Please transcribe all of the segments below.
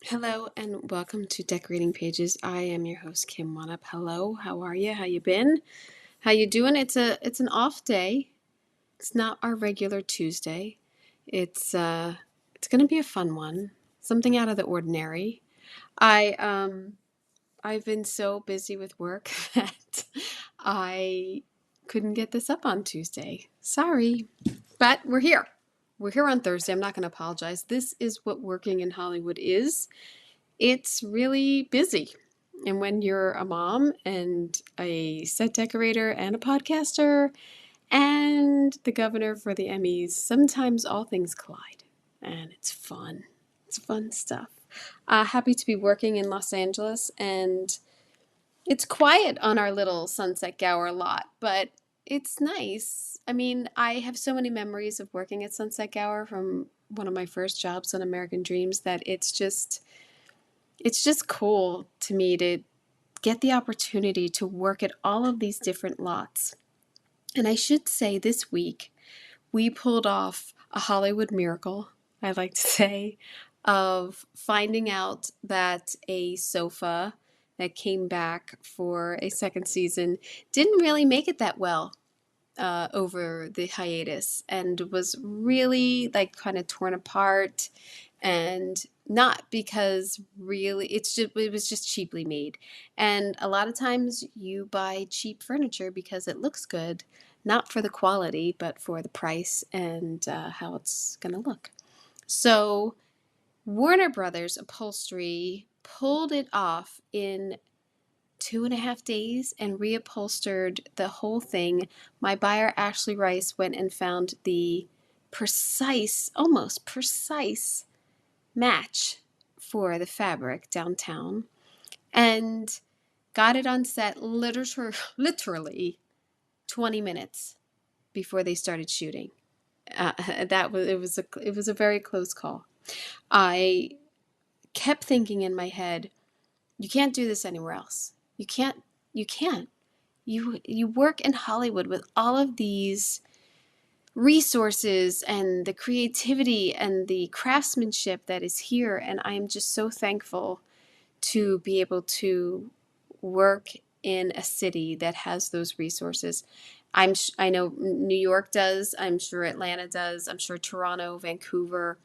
Hello and welcome to Decorating Pages. I am your host Kim Wannop. Hello, how are you? How you been? How you doing? It's an off day. It's not our regular Tuesday. It's going to be a fun one. Something out of the ordinary. I've been so busy with work that I couldn't get this up on Tuesday. Sorry. But we're here. We're here on Thursday. I'm not going to apologize. This is what working in Hollywood is. It's really busy. And when you're a mom and a set decorator and a podcaster and the governor for the Emmys, sometimes all things collide. And it's fun. It's fun stuff. Happy to be working in Los Angeles, and it's quiet on our little Sunset Gower lot, but it's nice. I mean, I have so many memories of working at Sunset Gower from one of my first jobs on American Dreams that it's just cool to me to get the opportunity to work at all of these different lots. And I should say this week, we pulled off a Hollywood miracle, I like to say, of finding out that a sofa that came back for a second season didn't really make it that well over the hiatus and was really like kind of torn apart, and not because really it was just cheaply made. And a lot of times you buy cheap furniture because it looks good, not for the quality but for the price and how it's gonna look. So Warner Brothers Upholstery pulled it off in 2.5 days and reupholstered the whole thing. My buyer, Ashley Rice, went and found the almost precise match for the fabric downtown and got it on set literally 20 minutes before they started shooting. It was a very close call. I kept thinking in my head, you can't do this anywhere else. You can't. You can't. You work in Hollywood with all of these resources and the creativity and the craftsmanship that is here, and I am just so thankful to be able to work in a city that has those resources. I know New York does. I'm sure Atlanta does. I'm sure Toronto, Vancouver.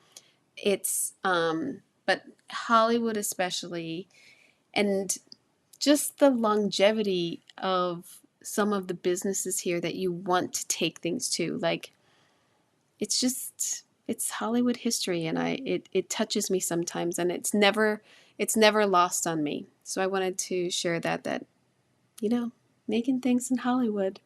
But Hollywood especially, and just the longevity of some of the businesses here that you want to take things to. Like, it's Hollywood history, and it touches me sometimes, and it's never lost on me. So I wanted to share that making things in Hollywood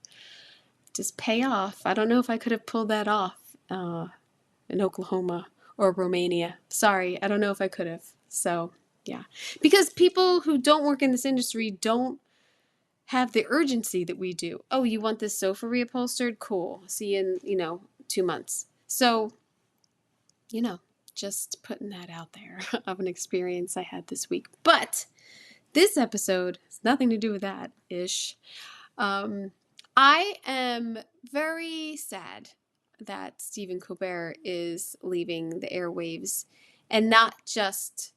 just pay off. I don't know if I could have pulled that off in Oklahoma or Romania. Sorry, I don't know if I could have. So yeah, because people who don't work in this industry don't have the urgency that we do. Oh, you want this sofa reupholstered? Cool. See you in 2 months. So, just putting that out there of an experience I had this week. But this episode has nothing to do with that ish. I am very sad that Stephen Colbert is leaving the airwaves, and not just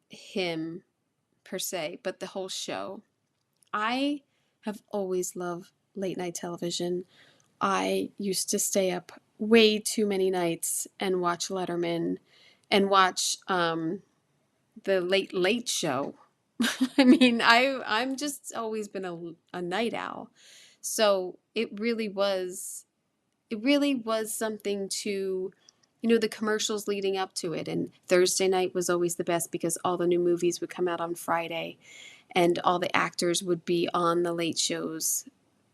him per se, but the whole show. I have always loved late night television. I used to stay up way too many nights and watch Letterman and watch the Late Late Show. I mean, I'm just always been a night owl. So it really was something to, the commercials leading up to it. And Thursday night was always the best because all the new movies would come out on Friday and all the actors would be on the late shows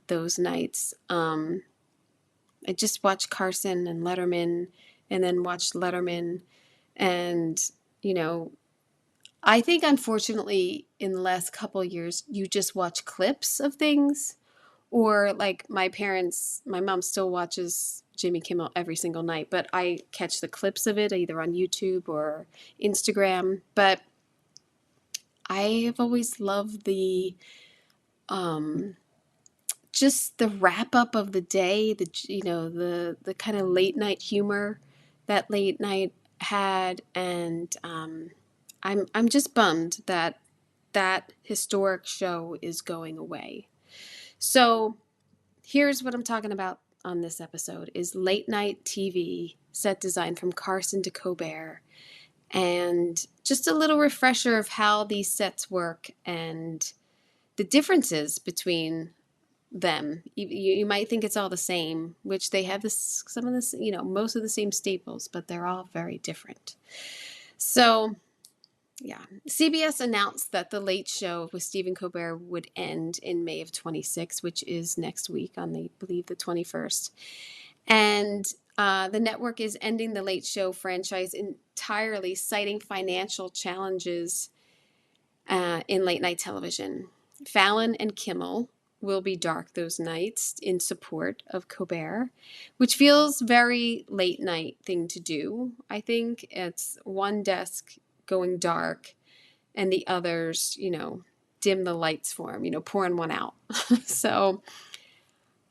those nights. I just watched Carson and Letterman and then watched Letterman. And, I think unfortunately in the last couple of years, you just watch clips of things. Or like my mom still watches Jimmy Kimmel every single night, but I catch the clips of it either on YouTube or Instagram. But I have always loved just the wrap up of the day, the kind of late night humor that late night had, and I'm just bummed that that historic show is going away. So here's what I'm talking about on this episode is late night TV set design from Carson to Colbert, and just a little refresher of how these sets work and the differences between them. You might think it's all the same, which they have some of this, most of the same staples, but they're all very different. So yeah, CBS announced that The Late Show with Stephen Colbert would end in May of 26, which is next week on, I believe, the 21st. And the network is ending the Late Show franchise entirely, citing financial challenges in late night television. Fallon and Kimmel will be dark those nights in support of Colbert, which feels very late night thing to do. I think it's one desk going dark and the others, dim the lights for him, pouring one out. So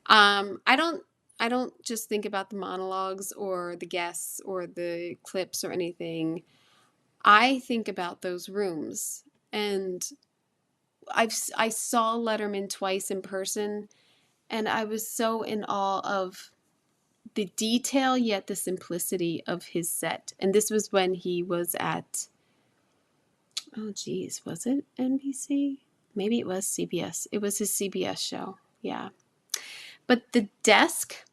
I don't just think about the monologues or the guests or the clips or anything. I think about those rooms, and I saw Letterman twice in person, and I was so in awe of the detail yet the simplicity of his set. And this was when he was at, was it NBC? Maybe it was CBS. It was his CBS show. Yeah. But the desk,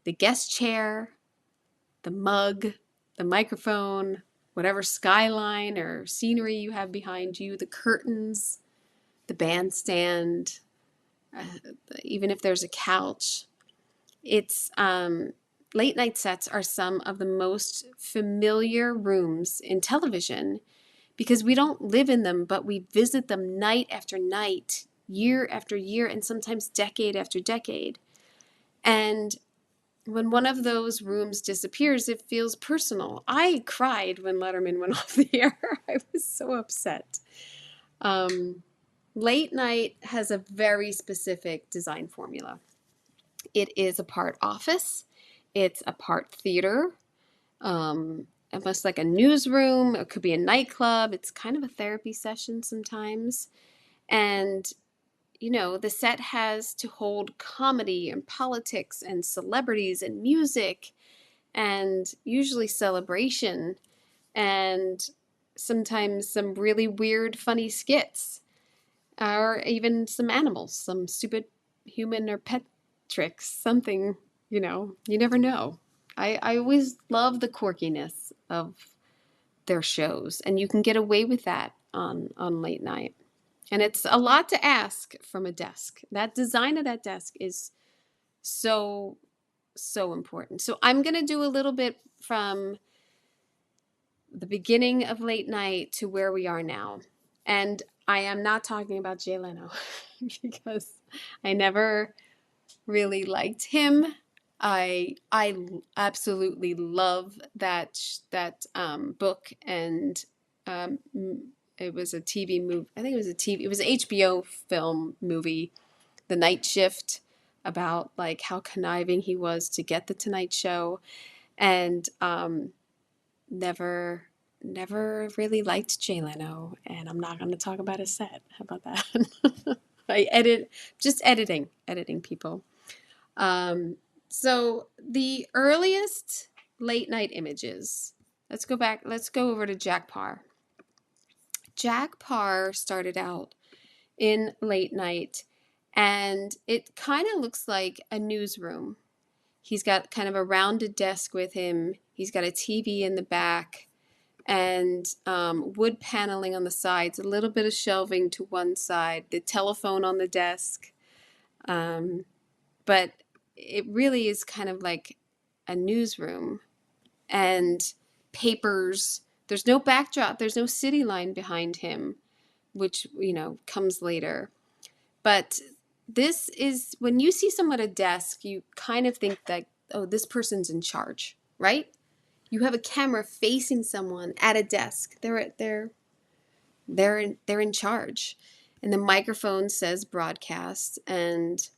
the guest chair, the mug, the microphone, whatever skyline or scenery you have behind you, the curtains, the bandstand, even if there's a couch. It's late night sets are some of the most familiar rooms in television because we don't live in them, but we visit them night after night, year after year, and sometimes decade after decade. And when one of those rooms disappears, it feels personal. I cried when Letterman went off the air. I was so upset. Late night has a very specific design formula. It is a part office. It's a part theater, almost like a newsroom. It could be a nightclub. It's kind of a therapy session sometimes. And, the set has to hold comedy and politics and celebrities and music and usually celebration and sometimes some really weird, funny skits or even some animals, some stupid human or pet tricks, something, you never know. I always love the quirkiness of their shows, and you can get away with that on late night. And it's a lot to ask from a desk. That design of that desk is so, so important. So I'm going to do a little bit from the beginning of late night to where we are now. And I am not talking about Jay Leno because I never really liked him. I absolutely love that book, and it was a TV movie. I think it was an HBO film movie, The Night Shift, about like how conniving he was to get the Tonight Show, and never really liked Jay Leno, and I'm not going to talk about his set. How about that? Editing people. So the earliest late night images, let's go over to Jack Paar. Jack Paar started out in late night, and it kind of looks like a newsroom. He's got kind of a rounded desk with him. He's got a TV in the back and wood paneling on the sides, a little bit of shelving to one side, the telephone on the desk. But it really is kind of like a newsroom and papers. There's no backdrop. There's no city line behind him, which, comes later. But this is, when you see someone at a desk, you kind of think that, oh, this person's in charge, right? You have a camera facing someone at a desk. They're in charge. And the microphone says broadcast, and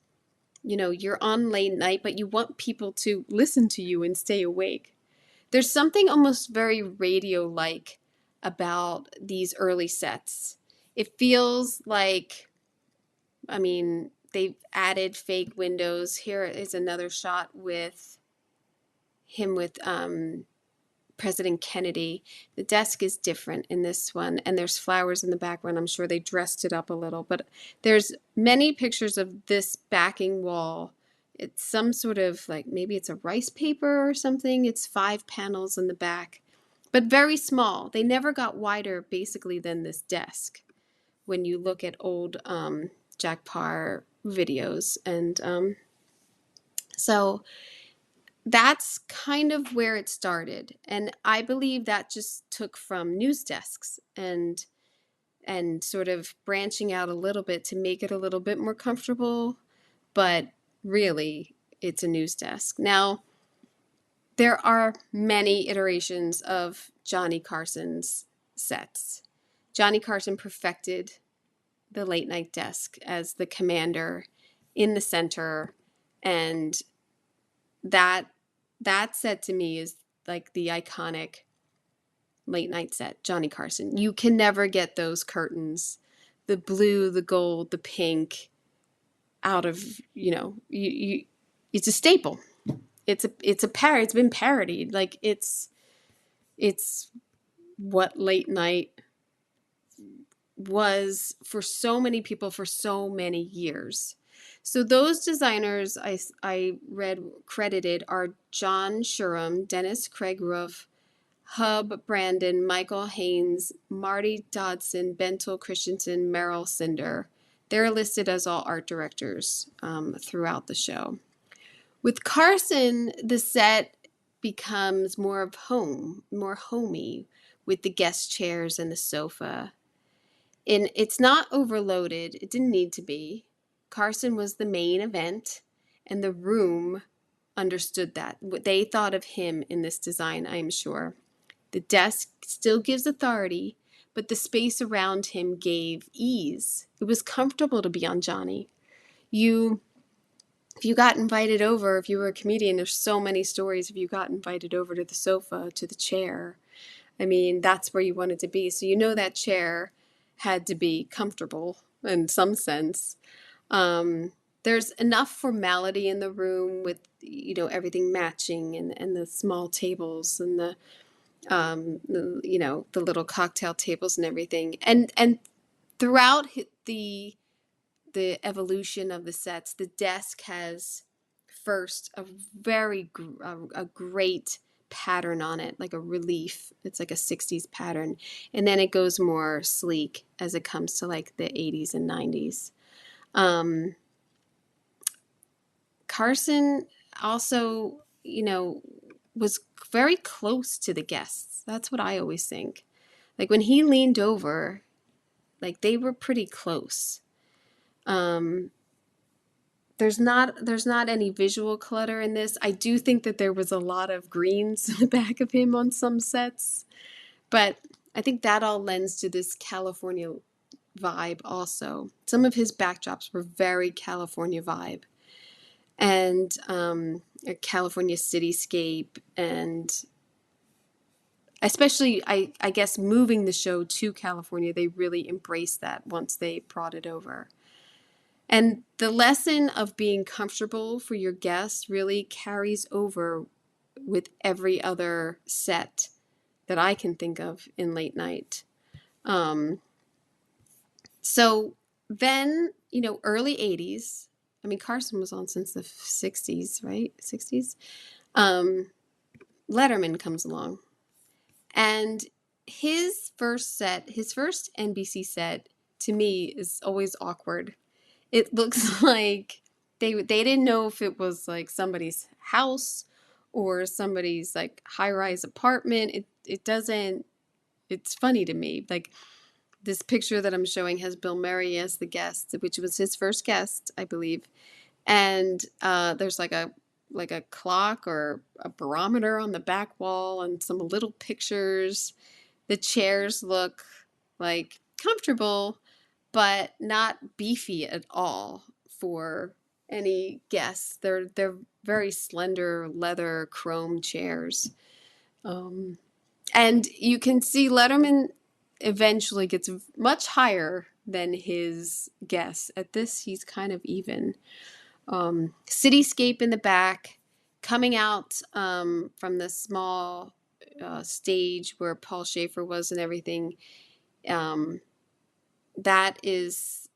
you're on late night, but you want people to listen to you and stay awake. There's something almost very radio-like about these early sets. It feels like, I mean, they've added fake windows. Here is another shot with him with President Kennedy. The desk is different in this one, and there's flowers in the background. I'm sure they dressed it up a little, but there's many pictures of this backing wall. It's some sort of, like, maybe it's a rice paper or something. It's 5 panels in the back, but very small. They never got wider, basically, than this desk when you look at old Jack Parr videos. And so that's kind of where it started. And I believe that just took from news desks and sort of branching out a little bit to make it a little bit more comfortable. But really, it's a news desk. Now, there are many iterations of Johnny Carson's sets. Johnny Carson perfected the late night desk as the commander in the center, and that set to me is like the iconic late night set, Johnny Carson. You can never get those curtains, the blue, the gold, the pink, out of, it's a staple. It's been parodied. Like it's what late night was for so many people for so many years. So those designers I read credited are John Shurham, Dennis Craig Roof, Hub Brandon, Michael Haynes, Marty Dodson, Bentel Christensen, Merrill Cinder. They're listed as all art directors throughout the show. With Carson, the set becomes more of home, more homey, with the guest chairs and the sofa. And it's not overloaded. It didn't need to be. Carson was the main event, and the room understood that. They thought of him in this design, I am sure. The desk still gives authority, but the space around him gave ease. It was comfortable to be on Johnny. If you got invited over, if you were a comedian, there's so many stories if you got invited over to the sofa, to the chair. I mean, that's where you wanted to be. So that chair had to be comfortable in some sense. There's enough formality in the room with, everything matching and the small tables and the little cocktail tables and everything. And throughout the evolution of the sets, the desk has first a great pattern on it, like a relief. It's like a 60s pattern. And then it goes more sleek as it comes to like the 80s and 90s. Carson also, was very close to the guests. That's what I always think. Like when he leaned over, like they were pretty close. There's not any visual clutter in this. I do think that there was a lot of greens in the back of him on some sets, but I think that all lends to this California vibe also. Some of his backdrops were very California vibe, and a California cityscape, and especially I guess moving the show to California, they really embraced that once they brought it over. And the lesson of being comfortable for your guests really carries over with every other set that I can think of in late night. So then, early 80s, I mean, Carson was on since the 60s, right? 60s. Letterman comes along. And his first NBC set, to me, is always awkward. It looks like they didn't know if it was like somebody's house or somebody's like high-rise apartment. It's funny to me. Like this picture that I'm showing has Bill Murray as the guest, which was his first guest, I believe. And there's like a clock or a barometer on the back wall and some little pictures. The chairs look like comfortable, but not beefy at all for any guests. They're very slender leather chrome chairs. And you can see Letterman eventually gets much higher than his guests. At this, he's kind of even. Cityscape in the back, coming out from the small stage where Paul Schaefer was and everything. That is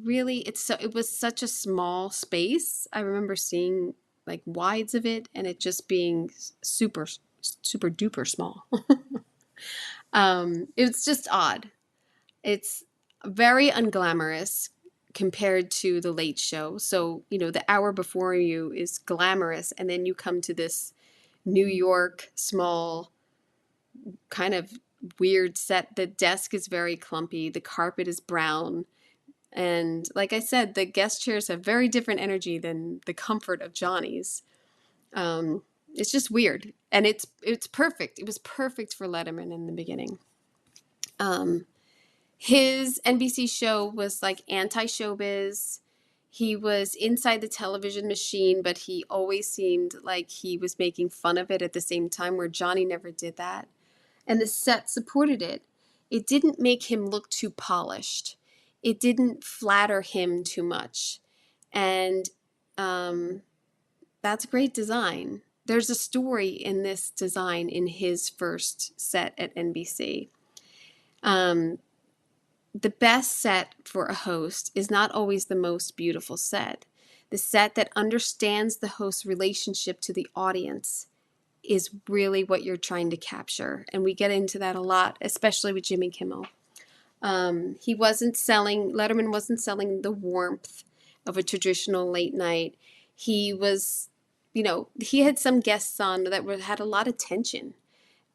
really, it was such a small space. I remember seeing like wides of it and it just being super duper small. It's just odd. It's very unglamorous compared to the Late Show. So, the hour before you is glamorous, and then you come to this New York small kind of weird set. The desk is very clumpy. The carpet is brown. And like I said, the guest chairs have very different energy than the comfort of Johnny's. It's just weird. And it's perfect. It was perfect for Letterman in the beginning. His NBC show was like anti-showbiz. He was inside the television machine, but he always seemed like he was making fun of it at the same time, where Johnny never did that. And the set supported it. It didn't make him look too polished. It didn't flatter him too much. And that's great design. There's a story in this design in his first set at NBC. The best set for a host is not always the most beautiful set. The set that understands the host's relationship to the audience is really what you're trying to capture. And we get into that a lot, especially with Jimmy Kimmel. Letterman wasn't selling the warmth of a traditional late night. He was, he had some guests on that had a lot of tension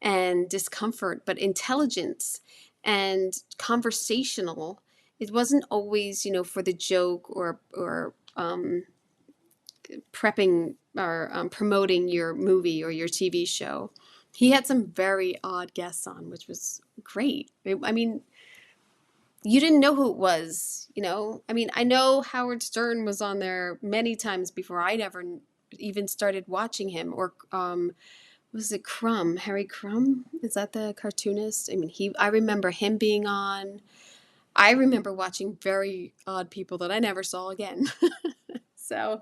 and discomfort, but intelligence and conversational. It wasn't always, for the joke or prepping or promoting your movie or your TV show. He had some very odd guests on, which was great. I mean, you didn't know who it was, I know Howard Stern was on there many times before I never even started watching him. Or was it Crumb? Harry Crumb? Is that the cartoonist? I remember him being on. I remember watching very odd people that I never saw again. So,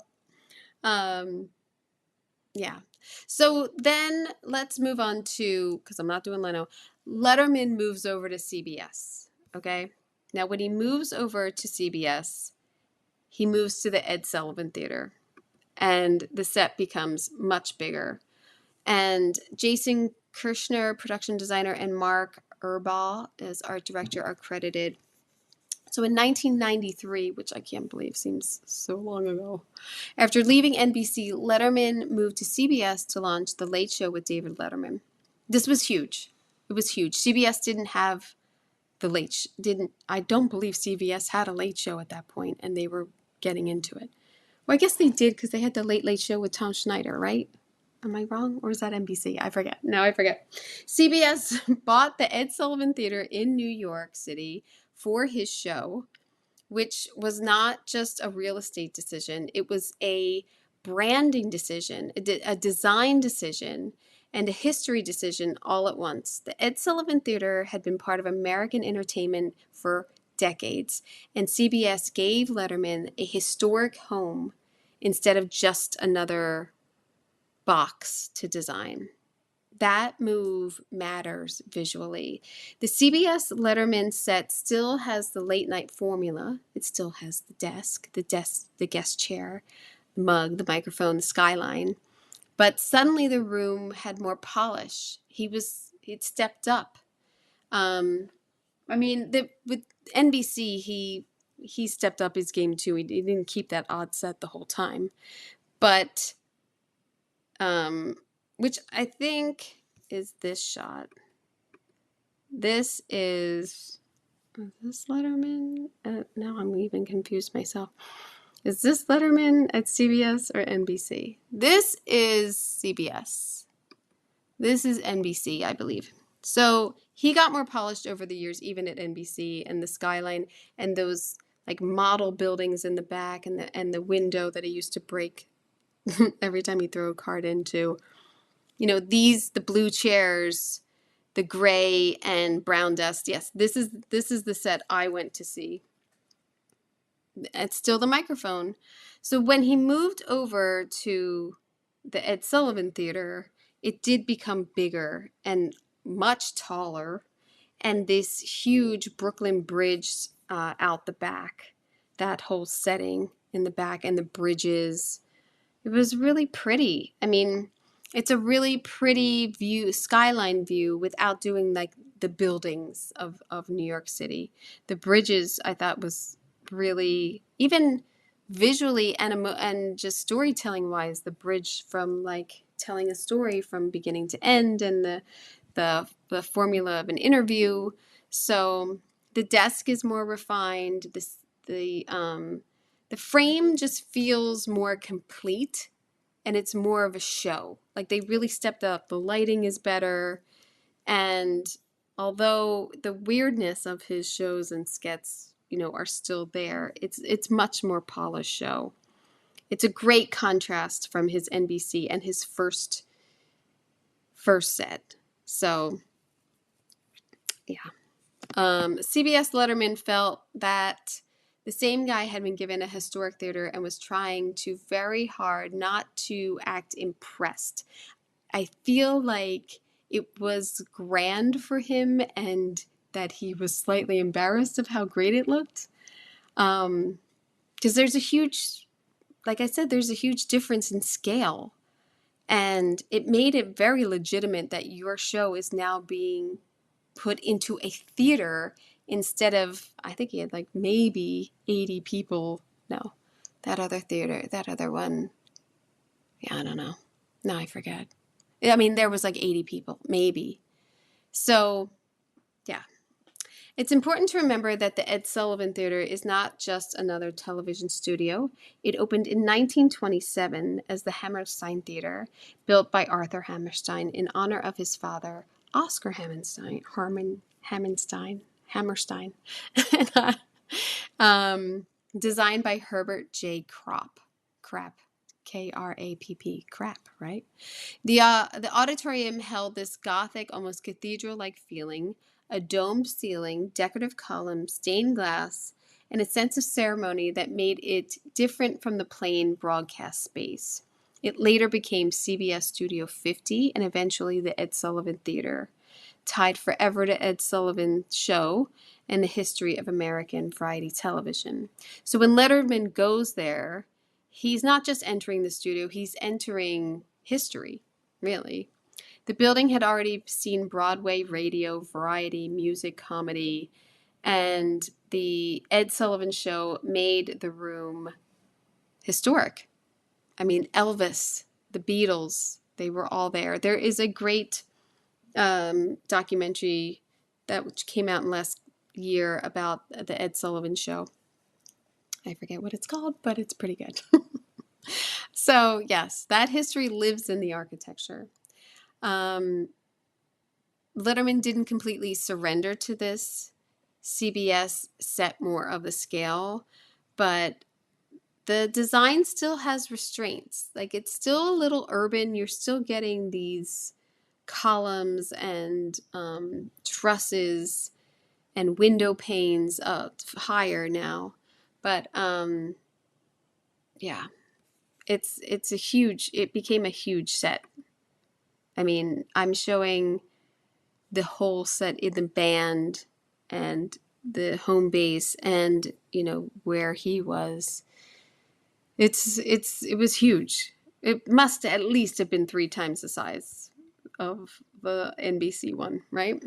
yeah. So then let's move on to, because I'm not doing Leno, Letterman moves over to CBS, okay? Now, when he moves over to CBS, he moves to the Ed Sullivan Theater, and the set becomes much bigger. And Jason Kirshner, production designer, and Mark Erbaugh as art director are credited. So in 1993, which I can't believe seems so long ago, after leaving NBC, Letterman moved to CBS to launch The Late Show with David Letterman. This was huge. It was huge. CBS didn't have I don't believe CBS had a late show at that point, and they were getting into it. Well, I guess they did, because they had The Late Late Show with Tom Schneider, right? Am I wrong? Or is that NBC? I forget. No, I forget. CBS bought the Ed Sullivan Theater in New York City for his show, which was not just a real estate decision. It was a branding decision, a design decision, and a history decision all at once. The Ed Sullivan Theater had been part of American entertainment for decades, and CBS gave Letterman a historic home instead of just another box to design. That move matters visually. The CBS Letterman set still has the late night formula. It still has the desk, the guest chair, the mug, the microphone, the skyline. But suddenly the room had more polish. He'd stepped up. With NBC, he stepped up his game too. He didn't keep that odd set the whole time. But which I think is this shot. This is this Letterman? Now I'm even confused myself. Is this Letterman at CBS or NBC? This is CBS. This is NBC, I believe. So he got more polished over the years, even at NBC, and the skyline and those like model buildings in the back, and the window that he used to break every time he threw a card into. The blue chairs the gray and brown dust. Yes, this is the set I went to see. It's still the microphone. So when he moved over to the Ed Sullivan Theater, it did become bigger and much taller, and this huge Brooklyn Bridge out the back, that whole setting in the back, and the bridges. It was really pretty. I mean, it's a really pretty view, skyline view, without doing like the buildings of New York City. The bridges I thought was really, even visually and just storytelling wise, the bridge from like telling a story from beginning to end, and the formula of an interview. So the desk is more refined. The frame just feels more complete, and it's more of a show. Like they really stepped up. The lighting is better. And although the weirdness of his shows and skits, are still there, it's much more polished show. It's a great contrast from his NBC and his first set. So, yeah. CBS Letterman felt that the same guy had been given a historic theater and was trying to very hard not to act impressed. I feel like it was grand for him and that he was slightly embarrassed of how great it looked. Because there's a huge, like I said, there's a huge difference in scale. And it made it very legitimate that your show is now being put into a theater instead of, I think he had like maybe 80 people. No, that other one. Yeah, I don't know. No, I forget. I mean, there was like 80 people, maybe. So, yeah. It's important to remember that the Ed Sullivan Theater is not just another television studio. It opened in 1927 as the Hammerstein Theater, built by Arthur Hammerstein in honor of his father, Oscar Hammerstein, designed by Herbert J. Krapp, K-R-A-P-P, Krapp, right? The auditorium held this Gothic, almost cathedral-like feeling, a domed ceiling, decorative columns, stained glass, and a sense of ceremony that made it different from the plain broadcast space. It later became CBS Studio 50 and eventually the Ed Sullivan Theater, tied forever to Ed Sullivan's show and the history of American variety television. So when Letterman goes there, he's not just entering the studio, he's entering history, really. The building had already seen Broadway, radio, variety, music, comedy, and the Ed Sullivan Show made the room historic. I mean, Elvis, the Beatles, they were all there. There is a great documentary that came out last year about the Ed Sullivan Show. I forget what it's called, but it's pretty good. So, yes, that history lives in the architecture. Letterman didn't completely surrender to this. CBS set more of the scale, but the design still has restraints. Like, it's still a little urban. You're still getting these columns and trusses and window panes higher now. But yeah, it became a huge set. I mean, I'm showing the whole set in the band and the home base and, where he was. It was huge. It must at least have been 3 times the size of the NBC one, right?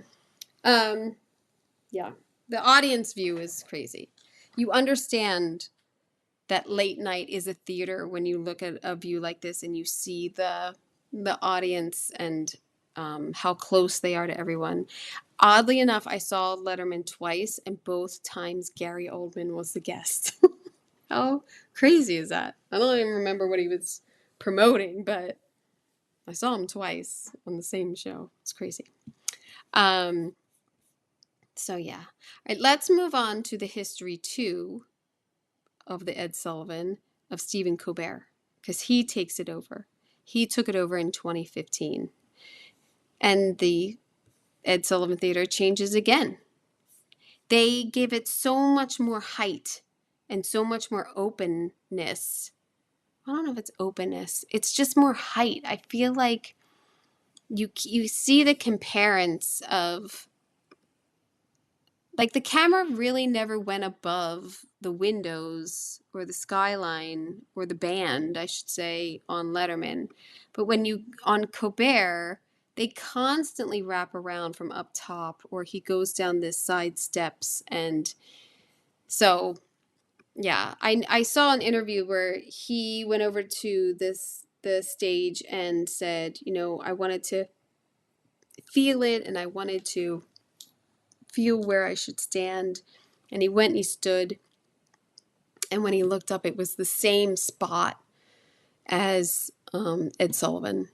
Yeah. The audience view is crazy. You understand that late night is a theater when you look at a view like this and you see the audience and how close they are to everyone. Oddly enough, I saw Letterman twice, and both times Gary Oldman was the guest. How crazy is that? I don't even remember what he was promoting, but I saw him twice on the same show. It's crazy. So yeah. All right, let's move on to the history too of the Ed Sullivan of Stephen Colbert, because he takes it over. He took it over in 2015. And the Ed Sullivan Theater changes again. They give it so much more height and so much more openness. I don't know if it's openness. It's just more height. I feel like you see the comparison of, like, the camera really never went above the windows or the skyline or the band, I should say, on Letterman. But when you, on Colbert, they constantly wrap around from up top, or he goes down this side steps. And so, yeah, I saw an interview where he went over to the stage and said, I wanted to feel it, and I wanted to feel where I should stand. And he went and he stood. And when he looked up, it was the same spot as Ed Sullivan.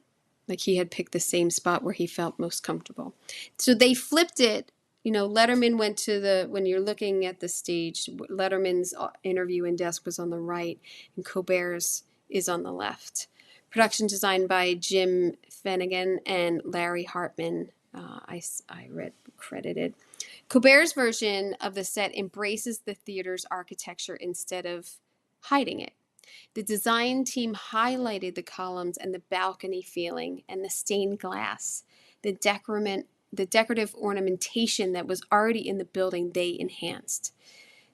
Like, he had picked the same spot where he felt most comfortable. So they flipped it. Letterman went to when you're looking at the stage, Letterman's interview and desk was on the right, and Colbert's is on the left. Production designed by Jim Finnegan and Larry Hartman. I read credited. Colbert's version of the set embraces the theater's architecture instead of hiding it. The design team highlighted the columns and the balcony feeling and the stained glass. The decorative ornamentation that was already in the building, they enhanced.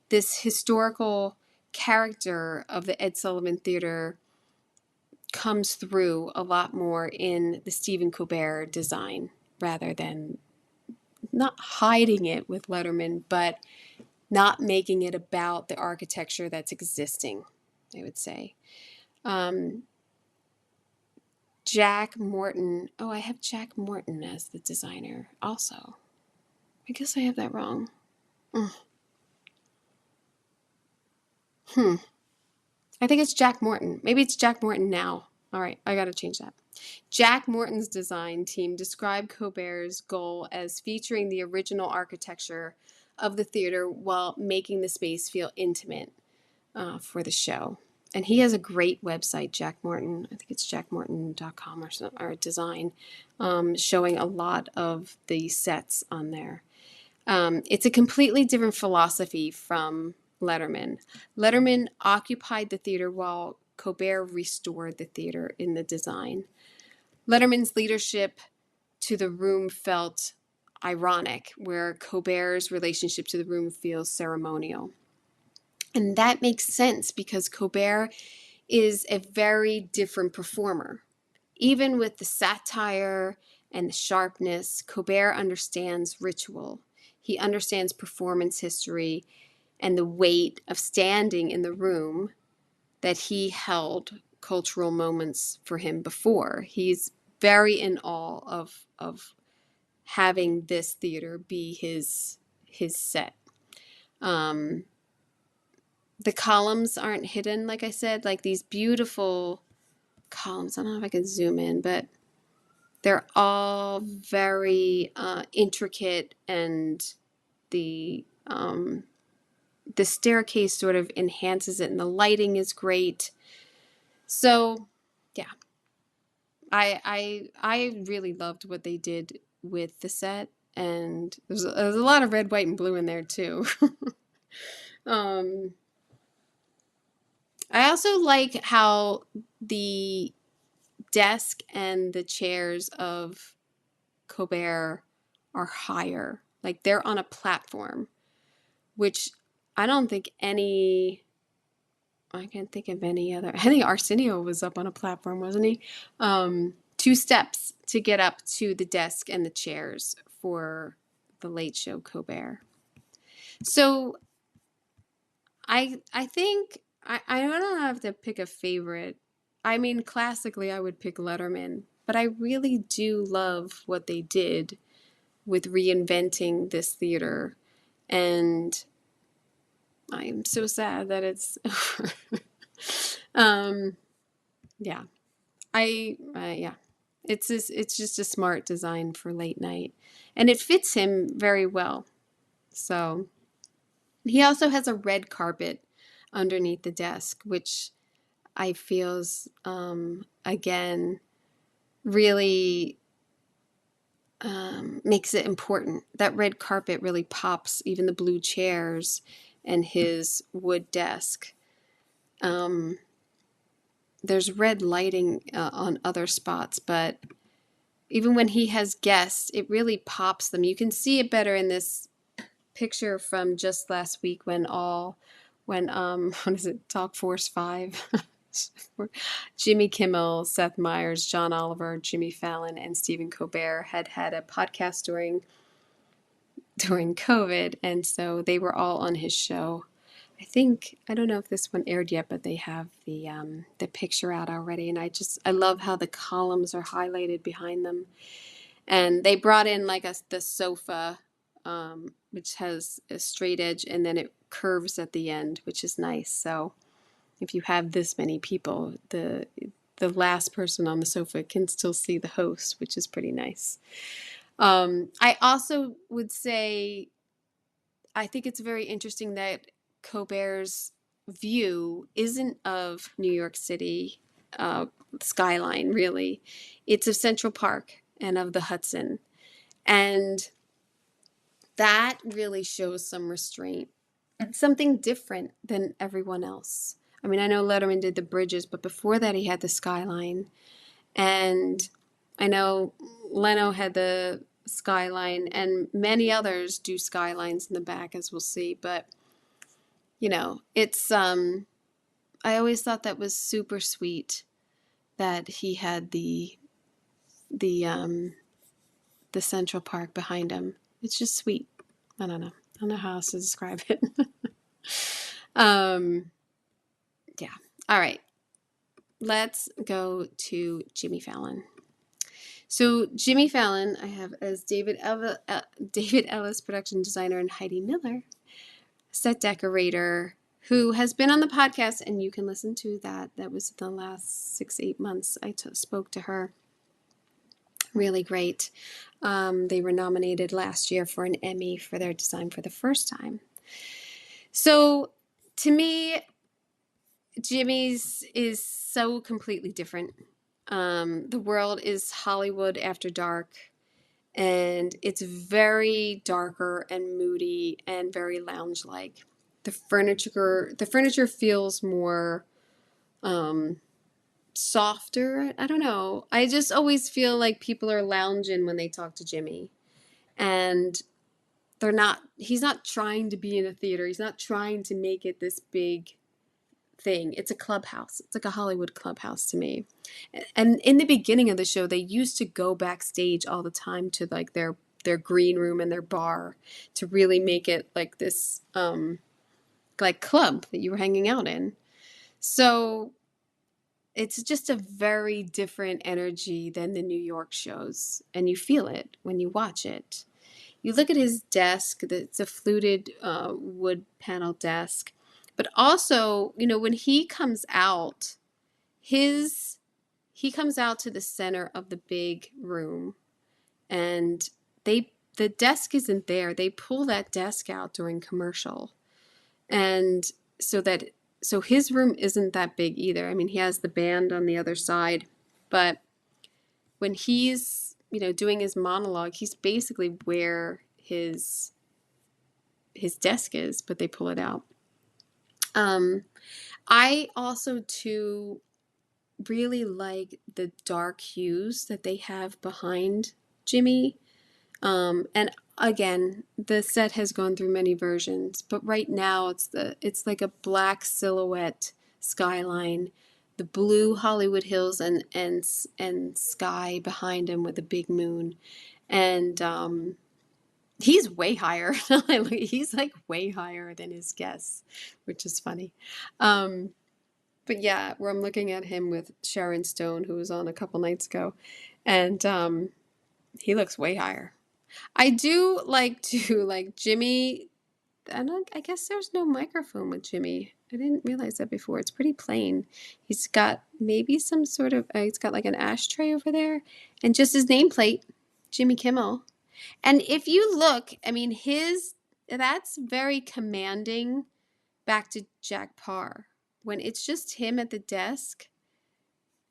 This historical character of the Ed Sullivan Theater comes through a lot more in the Stephen Colbert design, rather than not hiding it with Letterman, but not making it about the architecture that's existing, I would say. Jack Morton. Oh, I have Jack Morton as the designer also. I guess I have that wrong. I think it's Jack Morton. Maybe it's Jack Morton now. All right, I got to change that. Jack Morton's design team described Colbert's goal as featuring the original architecture of the theater while making the space feel intimate for the show. And he has a great website, Jack Morton. I think it's jackmorton.com or design, showing a lot of the sets on there. It's a completely different philosophy from Letterman. Letterman occupied the theater while Colbert restored the theater in the design. Letterman's leadership to the room felt ironic, where Colbert's relationship to the room feels ceremonial. And that makes sense because Colbert is a very different performer. Even with the satire and the sharpness, Colbert understands ritual. He understands performance history and the weight of standing in the room that he held cultural moments for him before. He's very in awe of having this theater be his set. The columns aren't hidden, like I said, like these beautiful columns. I don't know if I can zoom in, but they're all very intricate, and the staircase sort of enhances it, and the lighting is great. So, yeah, I really loved what they did with the set, and there's a lot of red, white, and blue in there too. I also like how the desk and the chairs of Colbert are higher. Like, they're on a platform, which I don't think I can't think of any other. I think Arsenio was up on a platform, wasn't he? 2 steps to get up to the desk and the chairs for the Late Show Colbert. So I think I don't have to pick a favorite. I mean, classically, I would pick Letterman, but I really do love what they did with reinventing this theater, and I'm so sad that it's over. Yeah, yeah, it's just a smart design for late night, and it fits him very well. So he also has a red carpet underneath the desk, which I feels again really makes it important. That red carpet really pops even the blue chairs and his wood desk. There's red lighting on other spots, but even when he has guests, it really pops them. You can see it better in this picture from just last week when what is it, Talk Force 5? Jimmy Kimmel, Seth Meyers, John Oliver, Jimmy Fallon, and Stephen Colbert had a podcast during COVID, and so they were all on his show. I don't know if this one aired yet, but they have the picture out already, and I love how the columns are highlighted behind them. And they brought in like the sofa, which has a straight edge, and then it curves at the end, which is nice. So if you have this many people, the last person on the sofa can still see the host, which is pretty nice. I also would say I think it's very interesting that Colbert's view isn't of New York City skyline, really. It's of Central Park and of the Hudson. And that really shows some restraint and something different than everyone else. I mean, I know Letterman did the bridges, but before that he had the skyline. And I know Leno had the skyline, and many others do skylines in the back, as we'll see. But, it's, I always thought that was super sweet that he had the Central Park behind him. It's just sweet. I don't know how else to describe it. Yeah. All right. Let's go to Jimmy Fallon. So Jimmy Fallon, I have as David Ellis, production designer, and Heidi Miller, set decorator, who has been on the podcast, and you can listen to that. That was the last 6-8 months I spoke to her. Really great. They were nominated last year for an Emmy for their design for the first time. So to me, Jimmy's is so completely different. The world is Hollywood after dark, and it's very darker and moody and very lounge-like. The furniture feels more softer. I don't know. I just always feel like people are lounging when they talk to Jimmy, and he's not trying to be in a theater. He's not trying to make it this big thing. It's a clubhouse. It's like a Hollywood clubhouse to me. And in the beginning of the show, they used to go backstage all the time to like their green room and their bar to really make it like this like club that you were hanging out in. So it's just a very different energy than the New York shows, and you feel it when you watch it. You look at his desk, it's a fluted wood panel desk. But also, when he comes out, he comes out to the center of the big room, and the desk isn't there. They pull that desk out during commercial, and so his room isn't that big either. I mean, he has the band on the other side, but when he's doing his monologue, he's basically where his desk is, but they pull it out. I also too really like the dark hues that they have behind Jimmy. And again, the set has gone through many versions, but right now it's like a black silhouette skyline, the blue Hollywood Hills and sky behind him with a big moon. And he's way higher. He's like way higher than his guests, which is funny. But yeah, where I'm looking at him with Sharon Stone, who was on a couple nights ago, and he looks way higher. I do like Jimmy. I guess there's no microphone with Jimmy. I didn't realize that before. It's pretty plain. He's got maybe some sort of, he's got like an ashtray over there, and just his nameplate, Jimmy Kimmel. And if you look, I mean, that's very commanding back to Jack Parr. When it's just him at the desk,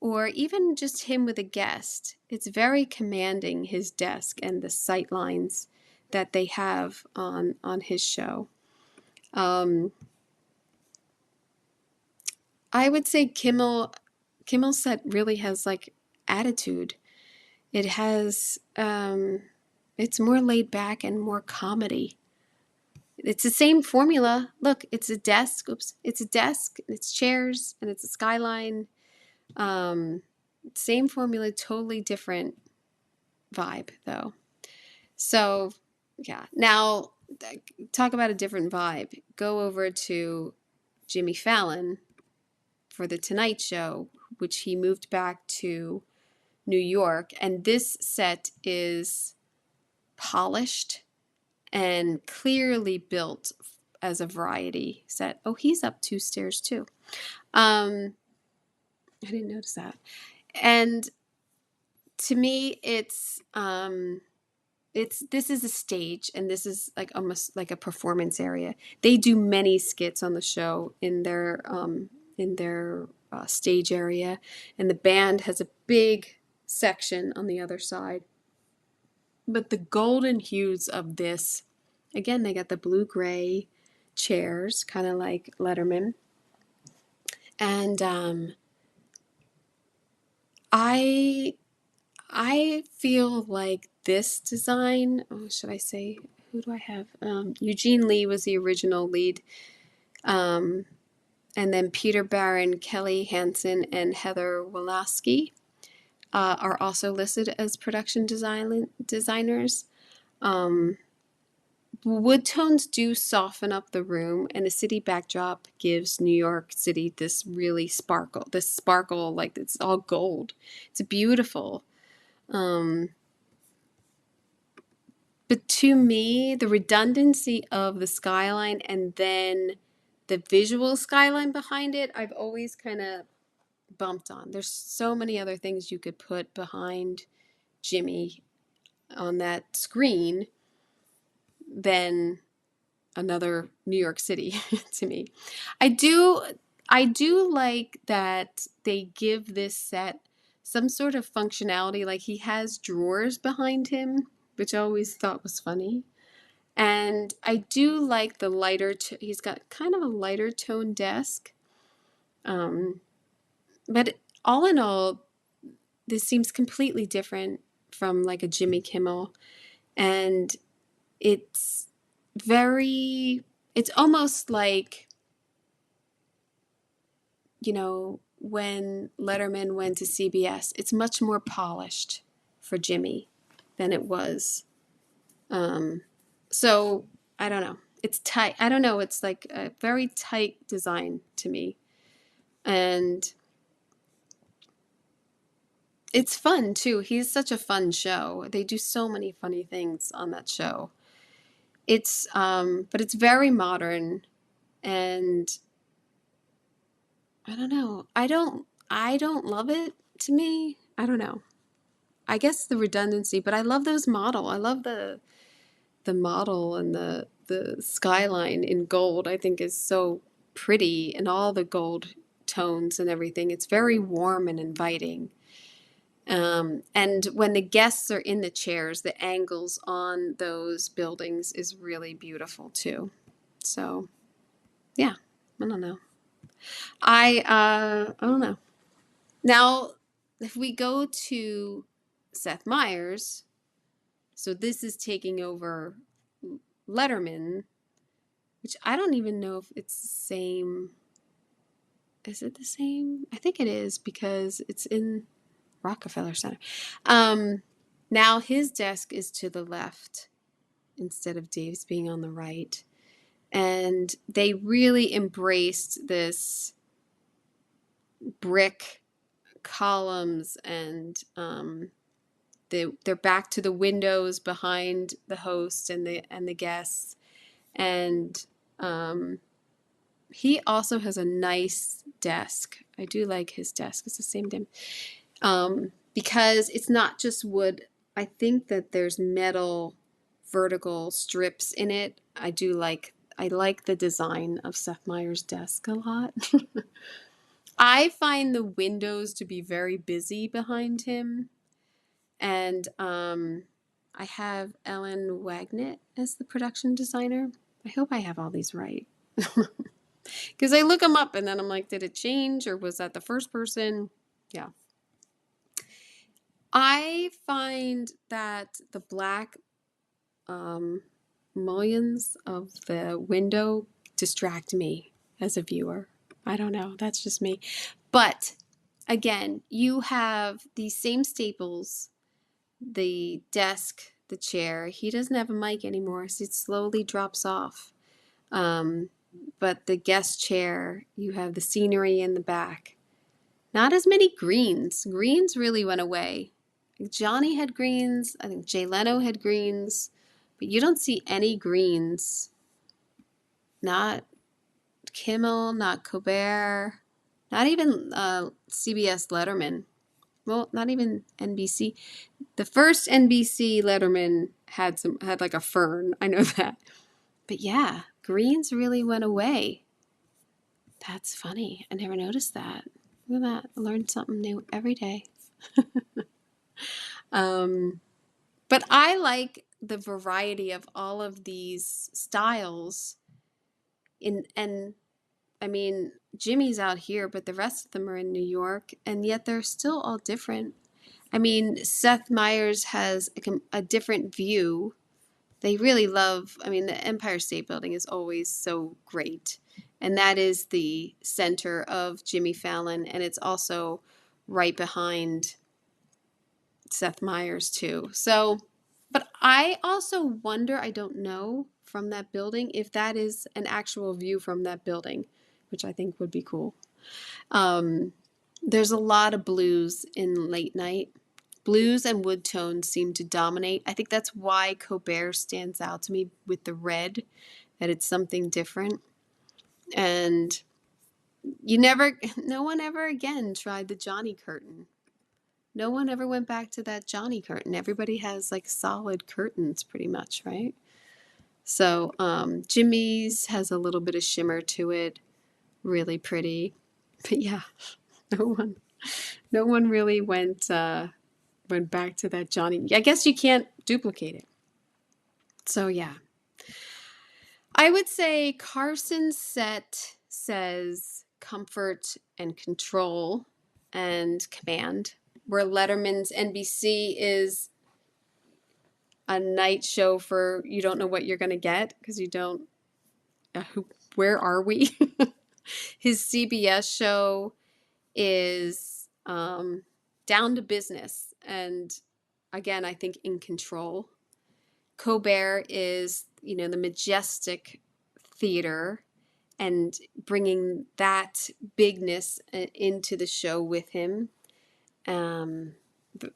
or even just him with a guest. It's very commanding, his desk and the sight lines that they have on his show. I would say Kimmel's set really has like attitude. It has, it's more laid back and more comedy. It's the same formula. Look, it's a desk. Oops. It's a desk, it's chairs, and it's a skyline. Same formula, totally different vibe though. So yeah. Now talk about a different vibe. Go over to Jimmy Fallon for the Tonight Show, which he moved back to New York. And this set is polished and clearly built as a variety set. Oh, he's up 2 stairs too. I didn't notice that. And to me, it's this is a stage, and this is like almost like a performance area. They do many skits on the show in their stage area, and the band has a big section on the other side. But the golden hues of this, again, they got the blue-gray chairs, kind of like Letterman. And I feel like this design, should I say, who do I have? Eugene Lee was the original lead. And then Peter Barron, Kelly Hansen, and Heather Woloski are also listed as production designers. Wood tones do soften up the room, and the city backdrop gives New York City this really sparkle, like it's all gold. It's beautiful. But to me, the redundancy of the skyline and then the visual skyline behind it, I've always kind of bumped on. There's so many other things you could put behind Jimmy on that screen than another New York City to me. I do like that they give this set some sort of functionality. Like he has drawers behind him, which I always thought was funny. And I do like the lighter, he's got kind of a lighter tone desk. But all in all, this seems completely different from like a Jimmy Kimmel. And it's almost like, when Letterman went to CBS, it's much more polished for Jimmy than it was. So I don't know. It's tight. I don't know. It's like a very tight design to me. And it's fun too. He's such a fun show. They do so many funny things on that show. It's but it's very modern, and I don't know. I don't love it, to me. I don't know. I guess the redundancy, but I love those model. I love the model and the skyline in gold. I think is so pretty, and all the gold tones and everything. It's very warm and inviting. And when the guests are in the chairs, the angles on those buildings is really beautiful too. So, yeah, I don't know. I don't know. Now, if we go to Seth Meyers, so this is taking over Letterman, which I don't even know if it's the same. Is it the same? I think it is, because it's in Rockefeller Center. Now his desk is to the left instead of Dave's being on the right. And they really embraced this brick columns, and they're back to the windows behind the host and the guests. And he also has a nice desk. I do like his desk. It's the same thing. Because it's not just wood. I think that there's metal vertical strips in it. I like the design of Seth Meyers' desk a lot. I find the windows to be very busy behind him. And I have Ellen Wagnet as the production designer. I hope I have all these right. Because I look them up and then I'm like, did it change or was that the first person? Yeah. I find that the black mullions of the window distract me as a viewer. I don't know. That's just me. But again, you have these same staples, the desk, the chair. He doesn't have a mic anymore, so it slowly drops off. But the guest chair, you have the scenery in the back. Not as many greens. Greens really went away. Johnny had greens. I think Jay Leno had greens. But you don't see any greens. Not Kimmel, not Colbert, not even CBS Letterman. Well, not even NBC. The first NBC Letterman had like a fern. I know that. But yeah, greens really went away. That's funny. I never noticed that. Look at that. I learned something new every day. But I like the variety of all of these styles. And I mean, Jimmy's out here, but the rest of them are in New York, and yet they're still all different. I mean, Seth Meyers has a different view. They really love, I mean, the Empire State Building is always so great. And that is the center of Jimmy Fallon, and it's also right behind Seth Meyers, too. So, but I also wonder, I don't know from that building, if that is an actual view from that building, which I think would be cool. There's a lot of blues in late night. Blues and wood tones seem to dominate. I think that's why Colbert stands out to me with the red, that it's something different. And no one ever again tried the Johnny curtain. No one ever went back to that Johnny curtain. Everybody has like solid curtains pretty much, right? So Jimmy's has a little bit of shimmer to it. Really pretty. But yeah, no one really went back to that Johnny. I guess you can't duplicate it. So yeah. I would say Carson's set says comfort and control and command, where Letterman's NBC is a night show for you don't know what you're going to get because you don't, where are we? His CBS show is down to business and again, I think in control. Colbert is, the majestic theater and bringing that bigness into the show with him.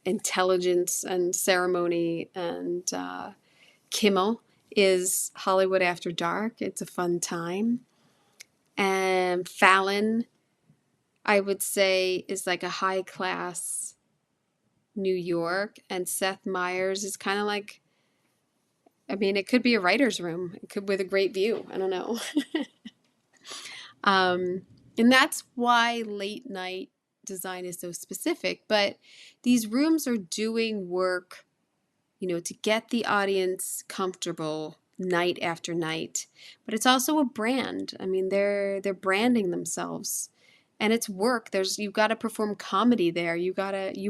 Intelligence and ceremony and Kimmel is Hollywood After Dark. It's a fun time. And Fallon, I would say, is like a high class New York. And Seth Meyers is kind of like, I mean, it could be a writer's room. It could with a great view. I don't know. And that's why late night design is so specific. But these rooms are doing work, to get the audience comfortable night after night. But it's also a brand. I mean, they're branding themselves. And it's work. You've got to perform comedy there. You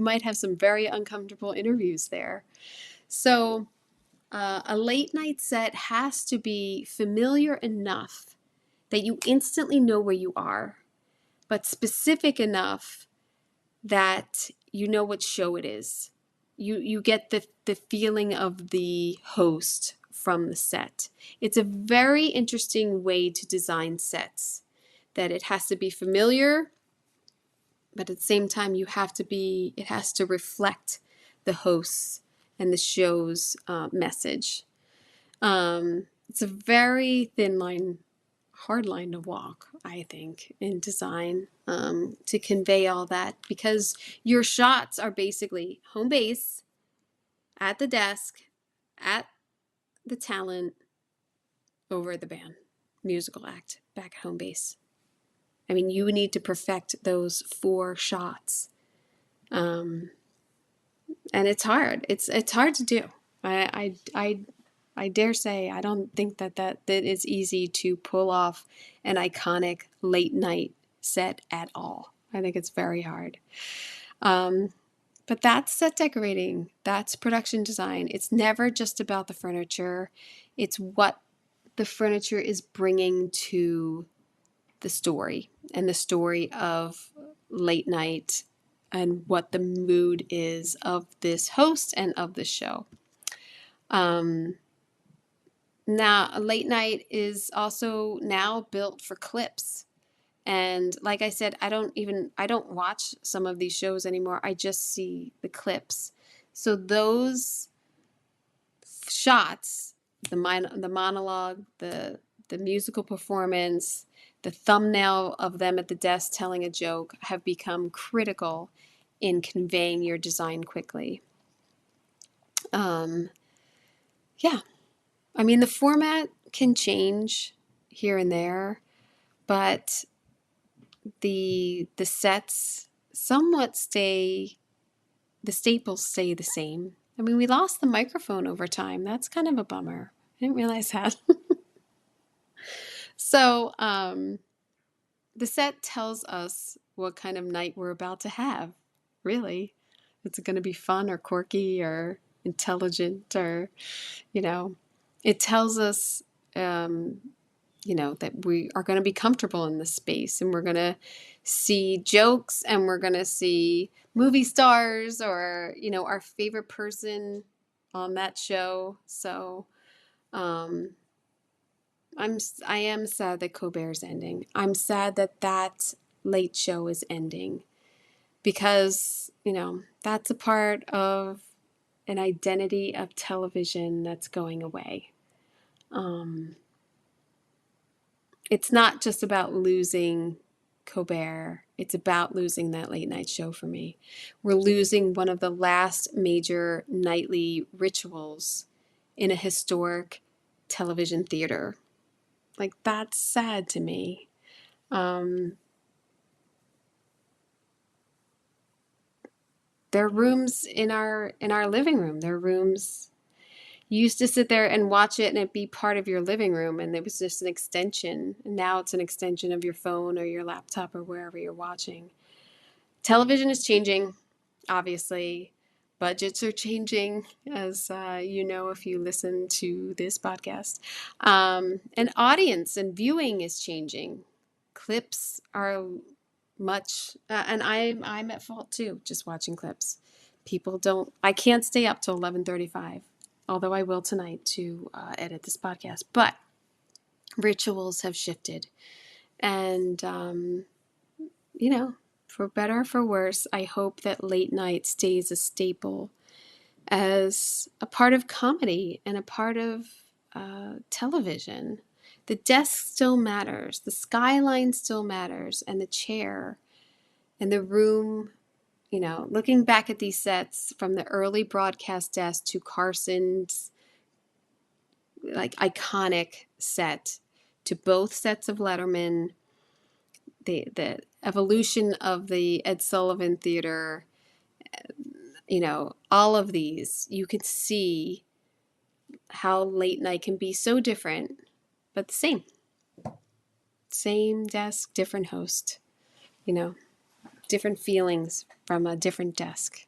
might have some very uncomfortable interviews there. So a late night set has to be familiar enough that you instantly know where you are, but specific enough that you know what show it is. You get the feeling of the host from the set. It's a very interesting way to design sets, that it has to be familiar, but at the same time it has to reflect the host's and the show's message. It's a very thin line, hard line to walk, I think, in design to convey all that, because your shots are basically home base, at the desk, at the talent, over the band, musical act, back at home base. I mean, you need to perfect those 4 shots. And it's hard. It's hard to do. I dare say I don't think that is easy to pull off an iconic late night set at all. I think it's very hard. But that's set decorating. That's production design. It's never just about the furniture. It's what the furniture is bringing to the story and the story of late night and what the mood is of this host and of the show. Now, late night is also now built for clips. And like I said, I don't watch some of these shows anymore. I just see the clips. So those shots, the monologue, the musical performance, the thumbnail of them at the desk telling a joke have become critical in conveying your design quickly. Yeah. I mean, the format can change here and there, but the sets somewhat stay, the staples stay the same. I mean, we lost the microphone over time. That's kind of a bummer. I didn't realize that. So, the set tells us what kind of night we're about to have, really. It's going to be fun or quirky or intelligent or, it tells us, that we are going to be comfortable in this space and we're going to see jokes and we're going to see movie stars or, our favorite person on that show. So, I am sad that Colbert's ending. I'm sad that late show is ending because, that's a part of an identity of television that's going away. It's not just about losing Colbert. It's about losing that late night show for me. We're losing one of the last major nightly rituals in a historic television theater. Like, that's sad to me. There are rooms in our living room. There are rooms you used to sit there and watch it and it'd be part of your living room and it was just an extension. And now it's an extension of your phone or your laptop or wherever you're watching. Television is changing, obviously. Budgets are changing, as if you listen to this podcast. And audience and viewing is changing. Clips are much, and I'm at fault too, just watching clips. I can't stay up till 11:35. Although I will tonight to edit this podcast. But rituals have shifted. And, for better or for worse, I hope that late night stays a staple as a part of comedy and a part of television. The desk still matters. The skyline still matters. And the chair and the room. Looking back at these sets from the early broadcast desk to Carson's iconic set to both sets of Letterman, the evolution of the Ed Sullivan Theater, all of these, you can see how late night can be so different, but the same. Same desk, different host, different feelings from a different desk.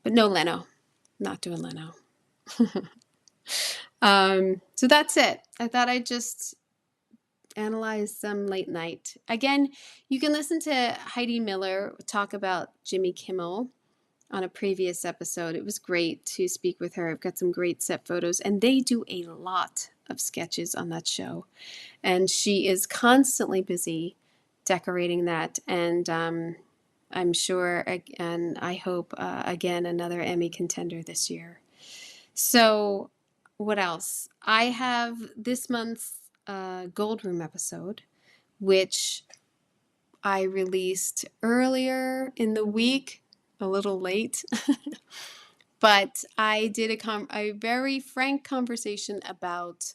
But no Leno. Not doing Leno. So that's it. I thought I'd just analyze some late night. Again, you can listen to Heidi Miller talk about Jimmy Kimmel on a previous episode. It was great to speak with her. I've got some great set photos, and they do a lot of sketches on that show. And she is constantly busy decorating that. And I'm sure, and I hope, again, another Emmy contender this year. So what else? I have this month's Gold Room episode, which I released earlier in the week, a little late. But I did a very frank conversation about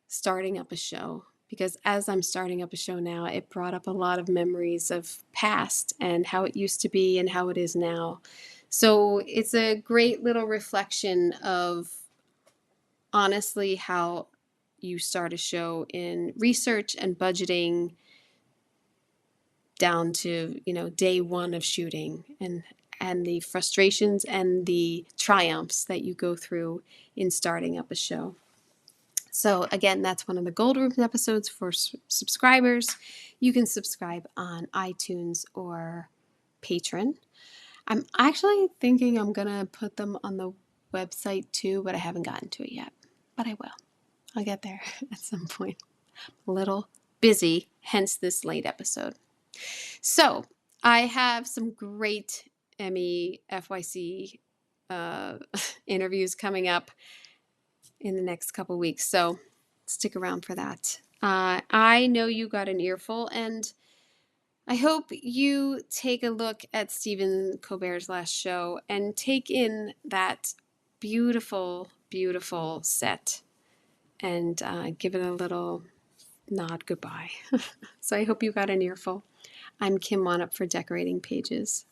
starting up a show because as I'm starting up a show now, it brought up a lot of memories of past and how it used to be and how it is now. So it's a great little reflection of honestly how you start a show in research and budgeting down to, day one of shooting, and the frustrations and the triumphs that you go through in starting up a show. So again, that's one of the Gold Room episodes for subscribers. You can subscribe on iTunes or Patreon. I'm actually thinking I'm going to put them on the website too, but I haven't gotten to it yet. But I will. I'll get there at some point. A little busy, hence this late episode. So I have some great Emmy FYC interviews coming up in the next couple weeks. So stick around for that. I know you got an earful, and I hope you take a look at Stephen Colbert's last show and take in that beautiful, beautiful set and give it a little nod goodbye. So I hope you got an earful. I'm Kim Wannop for Decorating Pages.